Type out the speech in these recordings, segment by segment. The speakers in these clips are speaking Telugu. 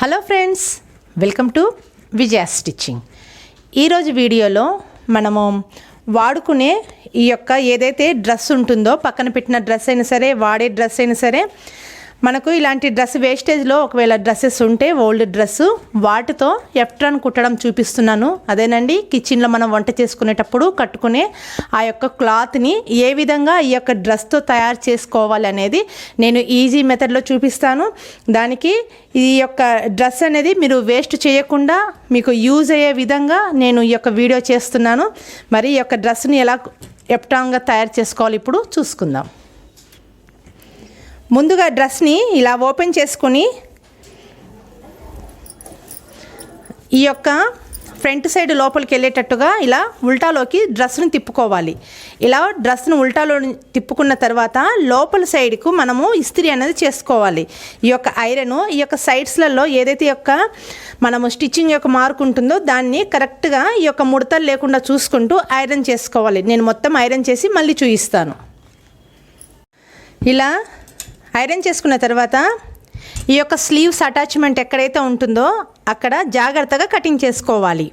Hello friends, welcome to Vijaya stitching. ఈరోజు వీడియోలో మనము వాడుకునే ఈ యొక్క ఏదైతే డ్రెస్ ఉంటుందో, పక్కన పెట్టిన డ్రెస్ అయినా సరే, వాడే డ్రెస్ అయినా సరే, మనకు ఇలాంటి డ్రెస్ వేస్టేజ్లో ఒకవేళ డ్రెస్సెస్ ఉంటే ఓల్డ్ డ్రెస్సు, వాటితో ఎఫ్ట్రాన్ కుట్టడం చూపిస్తున్నాను. అదేనండి, కిచెన్లో మనం వంట చేసుకునేటప్పుడు కట్టుకునే ఆ యొక్క క్లాత్ని ఏ విధంగా ఈ యొక్క డ్రెస్తో తయారు చేసుకోవాలి అనేది నేను ఈజీ మెథడ్లో చూపిస్తాను. దానికి ఈ యొక్క డ్రెస్ అనేది మీరు వేస్ట్ చేయకుండా మీకు యూజ్ అయ్యే విధంగా నేను ఈ యొక్క వీడియో చేస్తున్నాను. మరి ఈ యొక్క డ్రెస్ని ఎలా ఎఫ్ట్రాన్గా తయారు చేసుకోవాలి ఇప్పుడు చూసుకుందాం. ముందుగా డ్రెస్ని ఇలా ఓపెన్ చేసుకొని ఈ యొక్క ఫ్రంట్ సైడ్ లోపలికి వెళ్ళేటట్టుగా ఇలా ఉల్టాలోకి డ్రెస్ని తిప్పుకోవాలి. ఇలా డ్రెస్ను ఉల్టాలో తిప్పుకున్న తర్వాత లోపల సైడ్కు మనము ఇస్త్రీ అనేది చేసుకోవాలి. ఈ యొక్క ఐరన్ ఈ యొక్క సైడ్స్లలో ఏదైతే యొక్క మనము స్టిచ్చింగ్ యొక్క మార్క్ ఉంటుందో దాన్ని కరెక్ట్గా ఈ యొక్క ముడతలు లేకుండా చూసుకుంటూ ఐరన్ చేసుకోవాలి. నేను మొత్తం ఐరన్ చేసి మళ్ళీ చూపిస్తాను. ఇలా ఐరన్ చేసుకున్న తర్వాత ఈ యొక్క స్లీవ్స్ అటాచ్మెంట్ ఎక్కడైతే ఉంటుందో అక్కడ జాగ్రత్తగా కటింగ్ చేసుకోవాలి.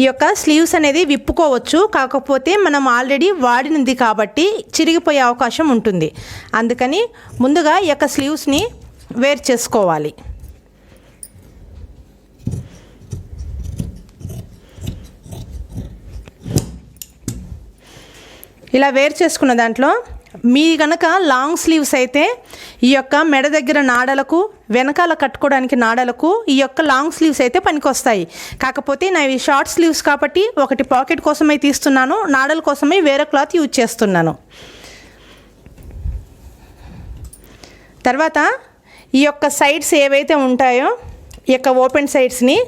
ఈ యొక్క స్లీవ్స్ అనేది విప్పుకోవచ్చు, కాకపోతే మనం ఆల్రెడీ వాడినది కాబట్టి చిరిగిపోయే అవకాశం ఉంటుంది. అందుకని ముందుగా ఈ యొక్క స్లీవ్స్ని వేర్ చేసుకోవాలి. ఇలా వేర్ చేసుకున్న దాంట్లో మీ కనుక లాంగ్ స్లీవ్స్ అయితే ఈ యొక్క మెడ దగ్గర నాడలకు, వెనకాల కట్టుకోవడానికి నాడలకు ఈ యొక్క లాంగ్ స్లీవ్స్ అయితే పనికొస్తాయి. కాకపోతే నావి షార్ట్ స్లీవ్స్ కాబట్టి ఒకటి పాకెట్ కోసమే తీస్తున్నాను, నాడల కోసమే వేరే క్లాత్ యూజ్ చేస్తున్నాను. తర్వాత ఈ యొక్క సైడ్స్ ఏవైతే ఉంటాయో ఈ యొక్క ఓపెన్ సైడ్స్ని,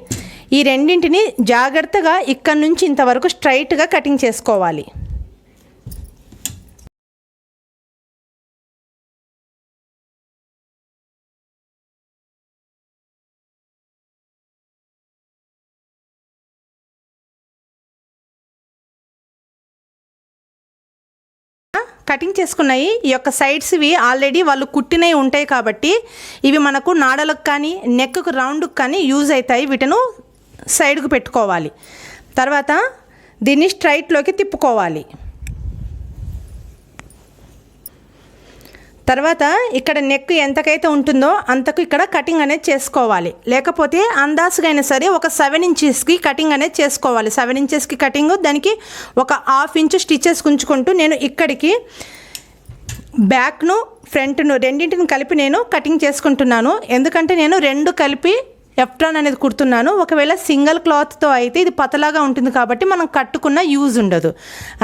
ఈ రెండింటిని జాగ్రత్తగా ఇక్కడ నుంచి ఇంతవరకు స్ట్రైట్గా కటింగ్ చేసుకోవాలి. కటింగ్ చేసుకున్నాయి ఈ యొక్క సైడ్స్వి ఆల్రెడీ వాళ్ళు కుట్టినవి ఉంటాయి కాబట్టి ఇవి మనకు నాడలకు కానీ నెక్కు రౌండ్కి కానీ యూజ్ అవుతాయి. వీటిని సైడ్కు పెట్టుకోవాలి. తర్వాత దీన్ని స్ట్రైట్లోకి తిప్పుకోవాలి. తర్వాత ఇక్కడ నెక్ ఎంతకైతే ఉంటుందో అంతకు ఇక్కడ కటింగ్ అనేది చేసుకోవాలి. లేకపోతే అందాజుగా అయినా సరే ఒక 7 ఇంచెస్కి కటింగ్ అనేది చేసుకోవాలి. 7 ఇంచెస్కి కటింగ్, దానికి ఒక 1/2 ఇంచు స్టిచెస్ ఉంచుకుంటూ నేను ఇక్కడికి బ్యాక్ను ఫ్రంట్ను రెండింటిని కలిపి నేను కటింగ్ చేసుకుంటున్నాను. ఎందుకంటే నేను 2 కలిపి ఎఫ్ట్రాన్ అనేది కుడుతున్నాను. ఒకవేళ సింగిల్ క్లాత్తో అయితే ఇది పతలాగా ఉంటుంది కాబట్టి మనం కట్టుకున్న యూజ్ ఉండదు.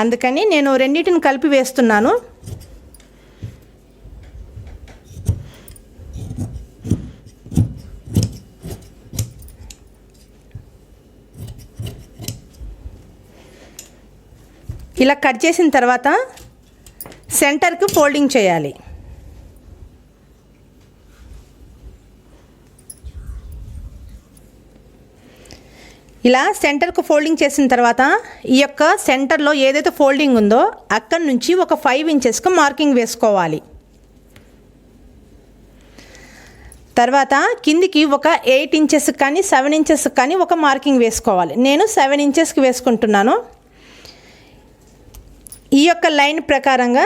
అందుకని నేను రెండింటిని కలిపి వేస్తున్నాను. ఇలా కట్ చేసిన తర్వాత సెంటర్కి ఫోల్డింగ్ చేయాలి. ఇలా సెంటర్కు ఫోల్డింగ్ చేసిన తర్వాత ఈ యొక్క సెంటర్లో ఏదైతే ఫోల్డింగ్ ఉందో అక్కడి నుంచి ఒక 5 ఇంచెస్కి మార్కింగ్ వేసుకోవాలి. తర్వాత కిందికి ఒక 8 ఇంచెస్కి కానీ 7 ఇంచెస్కి కానీ ఒక మార్కింగ్ వేసుకోవాలి. నేను 7 ఇంచెస్కి వేసుకుంటున్నాను. ఈ యొక్క లైన్ ప్రకారంగా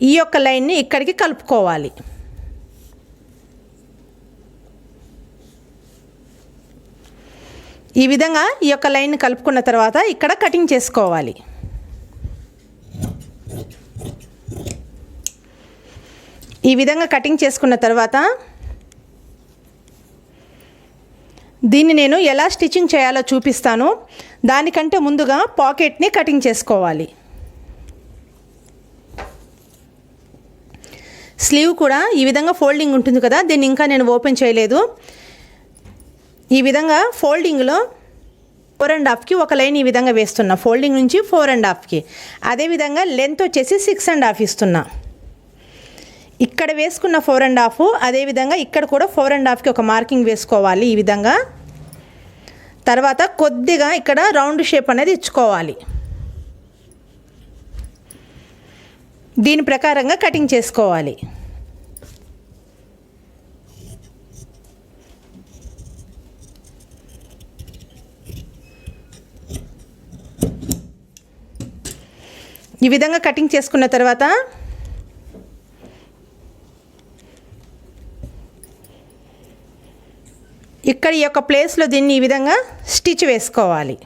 ఈ యొక్క లైన్ని ఇక్కడికి కలుపుకోవాలి. ఈ విధంగా ఈ యొక్క లైన్ కలుపుకున్న తర్వాత ఇక్కడ కటింగ్ చేసుకోవాలి. ఈ విధంగా కటింగ్ చేసుకున్న తర్వాత దీన్ని నేను ఎలా స్టిచ్చింగ్ చేయాలో చూపిస్తాను. దానికంటే ముందుగా పాకెట్ని కటింగ్ చేసుకోవాలి. స్లీవ్ కూడా ఈ విధంగా ఫోల్డింగ్ ఉంటుంది కదా, దీన్ని ఇంకా నేను ఓపెన్ చేయలేదు. ఈ విధంగా ఫోల్డింగ్లో 4.5కి ఒక లైన్ ఈ విధంగా వేస్తున్నా. ఫోల్డింగ్ నుంచి 4.5కి. అదేవిధంగా లెంత్ వచ్చేసి 6.5 ఇస్తున్నా. ఇక్కడ వేసుకున్న 4.5, అదేవిధంగా ఇక్కడ కూడా 4.5కి ఒక మార్కింగ్ వేసుకోవాలి ఈ విధంగా. తర్వాత కొద్దిగా ఇక్కడ రౌండ్ షేప్ అనేది ఇచ్చుకోవాలి. దీని ప్రకారంగా కటింగ్ చేసుకోవాలి. ఈ విధంగా కటింగ్ చేసుకున్న తర్వాత ఇక్కడ ఈ యొక్క ప్లేస్లో దీన్ని ఈ విధంగా స్టిచ్ వేసుకోవాలి.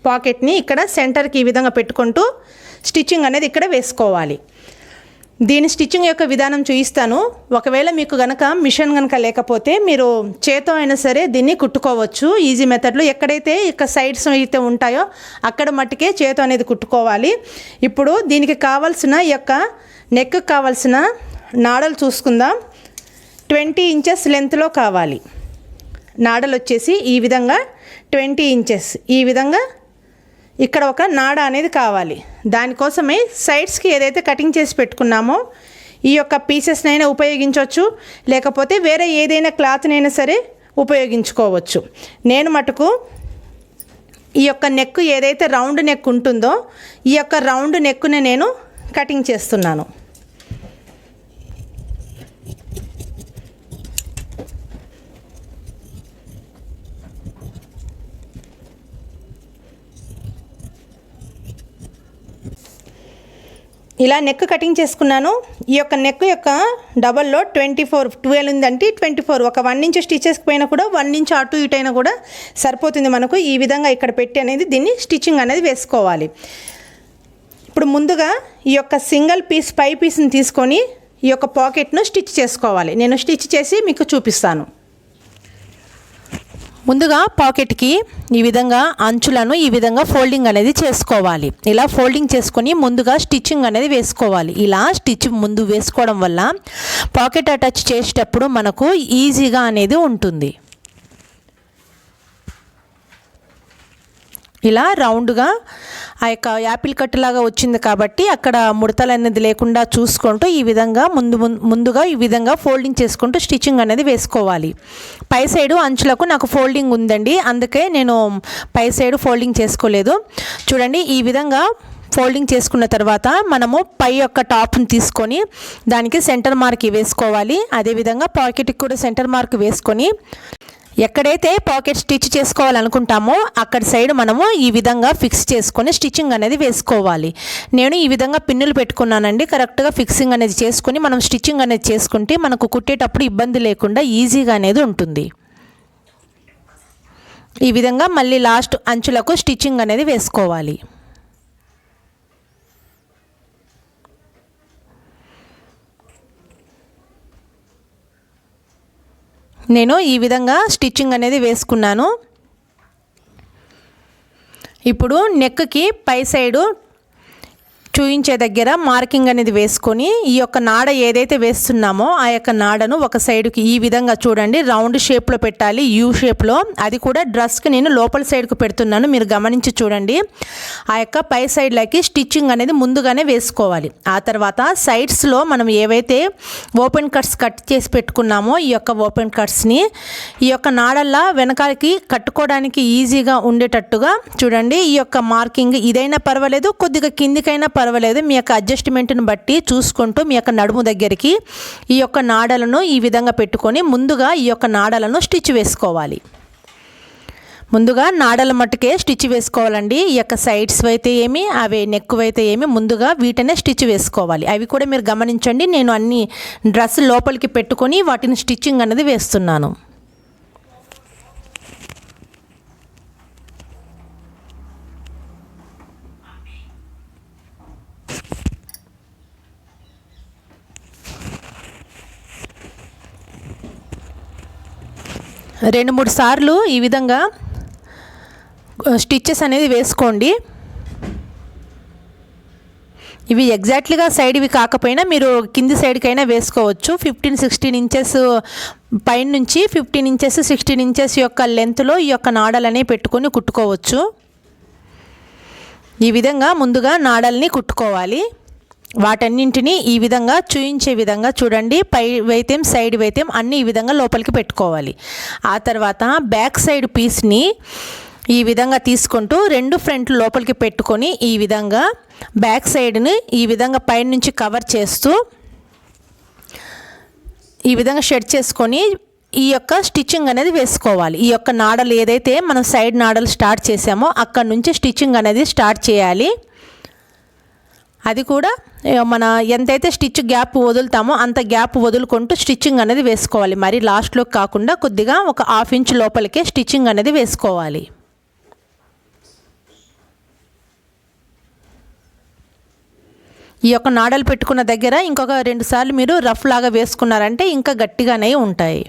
పాకెట్ని ఇక్కడ సెంటర్కి ఈ విధంగా పెట్టుకుంటూ స్టిచ్చింగ్ అనేది ఇక్కడ వేసుకోవాలి. దీని స్టిచ్చింగ్ యొక్క విధానం చూపిస్తాను. ఒకవేళ మీకు కనుక మిషన్ కనుక లేకపోతే మీరు చేతో అయినా సరే దీన్ని కుట్టుకోవచ్చు. ఈజీ మెథడ్లో ఎక్కడైతే ఇక సైడ్స్ అయితే ఉంటాయో అక్కడ మట్టుకే చేతో అనేది కుట్టుకోవాలి. ఇప్పుడు దీనికి కావాల్సిన ఈ యొక్క నెక్ కావాల్సిన నాడలు చూసుకుందాం. 20 ఇంచెస్ లెంత్లో కావాలి. నాడలు వచ్చేసి ఈ విధంగా 20 ఇంచెస్ ఈ విధంగా ఇక్కడ ఒక నాడ అనేది కావాలి. దానికోసమే సైడ్స్కి ఏదైతే కటింగ్ చేసి పెట్టుకున్నామో ఈ యొక్క పీసెస్నైనా ఉపయోగించవచ్చు, లేకపోతే వేరే ఏదైనా క్లాత్నైనా సరే ఉపయోగించుకోవచ్చు. నేను మటుకు ఈ యొక్క నెక్ ఏదైతే రౌండ్ నెక్ ఉంటుందో ఈ యొక్క రౌండ్ నెక్ని నేను కటింగ్ చేస్తున్నాను. ఇలా నెక్ కటింగ్ చేసుకున్నాను. ఈ యొక్క నెక్ యొక్క డబల్లో 24 12 ఉందంటే 24 ఒక 1 ఇంచ్ స్టిచెస్కి పోయినా కూడా 1 ఇంచ్ అటు ఇటు అయినా కూడా సరిపోతుంది మనకు. ఈ విధంగా ఇక్కడ పెట్టి అనేది దీన్ని స్టిచ్చింగ్ అనేది వేసుకోవాలి. ఇప్పుడు ముందుగా ఈ యొక్క సింగిల్ పీస్ పై పీస్ని తీసుకొని ఈ యొక్క పాకెట్ను స్టిచ్ చేసుకోవాలి. నేను స్టిచ్ చేసి మీకు చూపిస్తాను. ముందుగా పాకెట్కి ఈ విధంగా అంచులను ఈ విధంగా ఫోల్డింగ్ అనేది చేసుకోవాలి. ఇలా ఫోల్డింగ్ చేసుకొని ముందుగా స్టిచ్చింగ్ అనేది వేసుకోవాలి. ఇలా స్టిచ్ ముందు వేసుకోవడం వల్ల పాకెట్ అటాచ్ చేసేటప్పుడు మనకు ఈజీగా అనేది ఉంటుంది. ఇలా రౌండ్గా ఆ యొక్క యాపిల్ కట్ లాగా వచ్చింది కాబట్టి అక్కడ ముడతలు అనేది లేకుండా చూసుకుంటూ ఈ విధంగా ముందుగా ఈ విధంగా ఫోల్డింగ్ చేసుకుంటూ స్టిచ్చింగ్ అనేది వేసుకోవాలి. పై సైడు అంచులకు నాకు ఫోల్డింగ్ ఉందండి, అందుకే నేను పై సైడు ఫోల్డింగ్ చేసుకోలేదు. చూడండి, ఈ విధంగా ఫోల్డింగ్ చేసుకున్న తర్వాత మనము పై యొక్క టాప్ని తీసుకొని దానికి సెంటర్ మార్క్ వేసుకోవాలి. అదేవిధంగా పాకెట్కి కూడా సెంటర్ మార్క్ వేసుకొని ఎక్కడైతే పాకెట్ స్టిచ్ చేసుకోవాలనుకుంటామో అక్కడ సైడ్ మనము ఈ విధంగా ఫిక్స్ చేసుకొని స్టిచ్చింగ్ అనేది వేసుకోవాలి. నేను ఈ విధంగా పిన్నులు పెట్టుకున్నానండి. కరెక్ట్గా ఫిక్సింగ్ అనేది చేసుకొని మనం స్టిచ్చింగ్ అనేది చేసుకుంటే మనకు కుట్టేటప్పుడు ఇబ్బంది లేకుండా ఈజీగా అనేది ఉంటుంది. ఈ విధంగా మళ్ళీ లాస్ట్ అంచులకు స్టిచ్చింగ్ అనేది వేసుకోవాలి. నేను ఈ విధంగా స్టిచ్చింగ్ అనేది వేసుకున్నాను. ఇప్పుడు నెక్కి పై సైడు చూయించే దగ్గర మార్కింగ్ అనేది వేసుకొని ఈ యొక్క నాడ ఏదైతే వేస్తున్నామో ఆ యొక్క నాడను ఒక సైడ్కి ఈ విధంగా చూడండి రౌండ్ షేప్లో పెట్టాలి, యూ షేప్లో. అది కూడా డ్రెస్కి నేను లోపల సైడ్కి పెడుతున్నాను, మీరు గమనించి చూడండి. ఆ యొక్క పై సైడ్లకి స్టిచ్చింగ్ అనేది ముందుగానే వేసుకోవాలి. ఆ తర్వాత సైడ్స్లో మనం ఏవైతే ఓపెన్ కట్స్ కట్ చేసి పెట్టుకున్నామో ఈ యొక్క ఓపెన్ కట్స్ని ఈ యొక్క నాడల్లా వెనకాలకి కట్టుకోవడానికి ఈజీగా ఉండేటట్టుగా చూడండి. ఈ యొక్క మార్కింగ్ ఇదైనా పర్వాలేదు, కొద్దిగా కిందికైనా పర్వాలేదు, మీ యొక్క అడ్జస్ట్మెంట్ని బట్టి చూసుకుంటూ మీ యొక్క నడుము దగ్గరికి ఈ యొక్క నాడలను ఈ విధంగా పెట్టుకొని ముందుగా ఈ యొక్క నాడలను స్టిచ్ వేసుకోవాలి. ముందుగా నాడల మట్టుకే స్టిచ్ వేసుకోవాలండి. ఈ యొక్క సైడ్స్ అయితే ఏమి, అవి నెక్ అయితే ఏమి, ముందుగా వీటినే స్టిచ్ వేసుకోవాలి. అవి కూడా మీరు గమనించండి. నేను అన్ని డ్రెస్ లోపలికి పెట్టుకొని వాటిని స్టిచ్చింగ్ అనేది వేస్తున్నాను. రెండు మూడు సార్లు ఈ విధంగా స్టిచ్చెస్ అనేది వేసుకోండి. ఇవి ఎగ్జాక్ట్లీగా సైడ్వి కాకపోయినా మీరు కింది సైడ్కైనా వేసుకోవచ్చు. 15-16 ఇంచెస్ పైన నుంచి 15 ఇంచెస్ 16 ఇంచెస్ యొక్క లెంత్లో ఈ యొక్క నాడలని పెట్టుకొని కుట్టుకోవచ్చు. ఈ విధంగా ముందుగా నాడల్ని కుట్టుకోవాలి. వాటన్నింటినీ ఈ విధంగా చూయించే విధంగా చూడండి. పై వైతేం సైడ్ వైతేం అన్నీ ఈ విధంగా లోపలికి పెట్టుకోవాలి. ఆ తర్వాత బ్యాక్ సైడ్ పీస్ని ఈ విధంగా తీసుకుంటూ రెండు ఫ్రంట్ లోపలికి పెట్టుకొని ఈ విధంగా బ్యాక్ సైడ్ని ఈ విధంగా పైన నుంచి కవర్ చేస్తూ ఈ విధంగా షెడ్ చేసుకొని ఈ యొక్క స్టిచ్చింగ్ అనేది వేసుకోవాలి. ఈ యొక్క నాడలు ఏదైతే మనం సైడ్ నాడలు స్టార్ట్ చేసామో అక్కడ నుంచి స్టిచ్చింగ్ అనేది స్టార్ట్ చేయాలి. అది కూడా మన ఎంతైతే స్టిచ్ గ్యాప్ వదులుతామో అంత గ్యాప్ వదులుకుంటూ స్టిచ్చింగ్ అనేది వేసుకోవాలి. మరి లాస్ట్లో కాకుండా కొద్దిగా ఒక 1/2 ఇంచ్ లోపలికే స్టిచ్చింగ్ అనేది వేసుకోవాలి. ఈ యొక్క నాడలు పెట్టుకున్న దగ్గర ఇంకొక 2 సార్లు మీరు రఫ్ లాగా వేసుకున్నారంటే ఇంకా గట్టిగానే ఉంటాయి.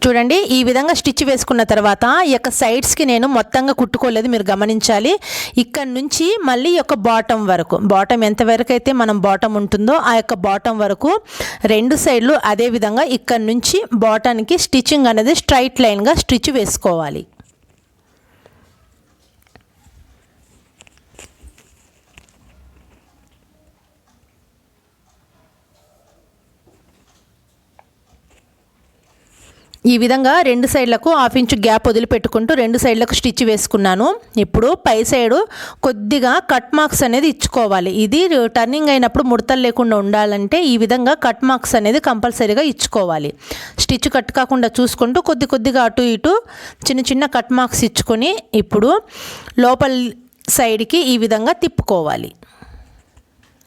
చూడండి, ఈ విధంగా స్టిచ్ వేసుకున్న తర్వాత ఈ యొక్క సైడ్స్కి నేను మొత్తంగా కుట్టుకోలేదు, మీరు గమనించాలి. ఇక్కడ నుంచి మళ్ళీ ఈ యొక్క బాటమ్ వరకు, బాటమ్ ఎంతవరకు అయితే మనం బాటమ్ ఉంటుందో ఆ యొక్క బాటమ్ వరకు 2 సైడ్లు అదే విధంగా ఇక్కడ నుంచి బాటానికి స్టిచ్చింగ్ అనేది స్ట్రైట్ లైన్గా స్టిచ్ వేసుకోవాలి. ఈ విధంగా 2 సైడ్లకు 1/2 ఇంచ్ గ్యాప్ వదిలిపెట్టుకుంటూ 2 సైడ్లకు స్టిచ్ వేసుకున్నాను. ఇప్పుడు పై సైడు కొద్దిగా కట్ మార్క్స్ అనేది ఇచ్చుకోవాలి. ఇది టర్నింగ్ అయినప్పుడు ముడతలు లేకుండా ఉండాలంటే ఈ విధంగా కట్ మార్క్స్ అనేది కంపల్సరీగా ఇచ్చుకోవాలి. స్టిచ్ కట్ కాకుండా చూసుకుంటూ కొద్దిగా అటు ఇటు చిన్న కట్ మార్క్స్ ఇచ్చుకొని ఇప్పుడు లోపల సైడ్కి ఈ విధంగా తిప్పుకోవాలి.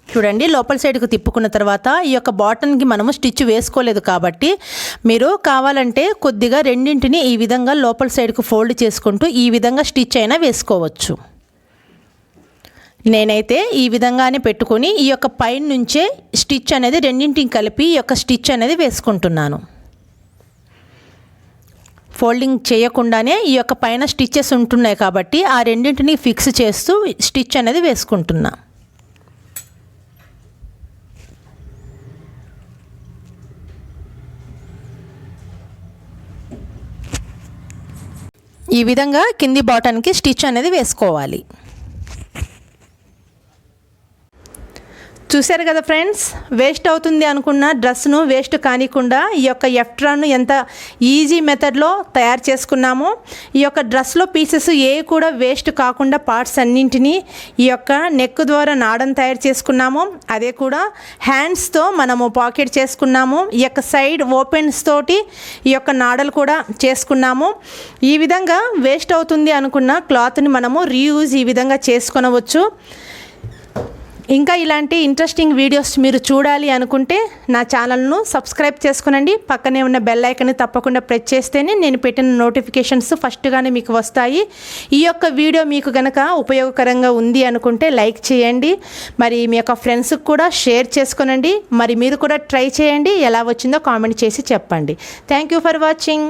చూడండి, లోపల సైడ్కి తిప్పుకున్న తర్వాత ఈ యొక్క బాటన్కి మనము స్టిచ్ వేసుకోలేదు కాబట్టి మీరు కావాలంటే కొద్దిగా రెండింటిని ఈ విధంగా లోపల సైడ్కి ఫోల్డ్ చేసుకుంటూ ఈ విధంగా స్టిచ్ అయినా వేసుకోవచ్చు. నేనైతే ఈ విధంగానే పెట్టుకొని ఈ యొక్క పైన నుంచే స్టిచ్ అనేది రెండింటిని కలిపి ఈ యొక్క స్టిచ్ అనేది వేసుకుంటున్నాను. ఫోల్డింగ్ చేయకుండానే ఈ యొక్క పైన స్టిచ్చెస్ ఉంటున్నాయి కాబట్టి ఆ రెండింటిని ఫిక్స్ చేస్తూ స్టిచ్ అనేది వేసుకుంటున్నా. ఈ విధంగా కింది బాటన్కి స్టిచ్ అనేది వేసుకోవాలి. చూశారు కదా ఫ్రెండ్స్, వేస్ట్ అవుతుంది అనుకున్న డ్రెస్ను వేస్ట్ కానికుండా ఈ యొక్క ఎఫ్ట్రాన్ను ఎంత ఈజీ మెథడ్లో తయారు చేసుకున్నామో, ఈ యొక్క డ్రెస్లో పీసెస్ ఏ కూడా వేస్ట్ కాకుండా పార్ట్స్ అన్నింటినీ ఈ యొక్క నెక్ ద్వారా నాడను తయారు చేసుకున్నాము. అదే కూడా హ్యాండ్స్తో మనము పాకెట్ చేసుకున్నాము. ఈ యొక్క సైడ్ ఓపెన్స్ తోటి ఈ యొక్క నాడలు కూడా చేసుకున్నాము. ఈ విధంగా వేస్ట్ అవుతుంది అనుకున్న క్లాత్ని మనము రీయూజ్ ఈ విధంగా చేసుకొనవచ్చు. ఇంకా ఇలాంటి ఇంట్రెస్టింగ్ వీడియోస్ మీరు చూడాలి అనుకుంటే నా ఛానల్ను సబ్స్క్రైబ్ చేసుకునండి. పక్కనే ఉన్న బెల్ ఐకాన్ని తప్పకుండా ప్రెస్ చేస్తేనే నేను పెట్టిన నోటిఫికేషన్స్ ఫస్ట్గానే మీకు వస్తాయి. ఈ యొక్క వీడియో మీకు కనుక ఉపయోగకరంగా ఉంది అనుకుంటే లైక్ చేయండి. మరి మీ యొక్క ఫ్రెండ్స్కి కూడా షేర్ చేసుకునండి. మరి మీరు కూడా ట్రై చేయండి, ఎలా వచ్చిందో కామెంట్ చేసి చెప్పండి. Thank you for watching.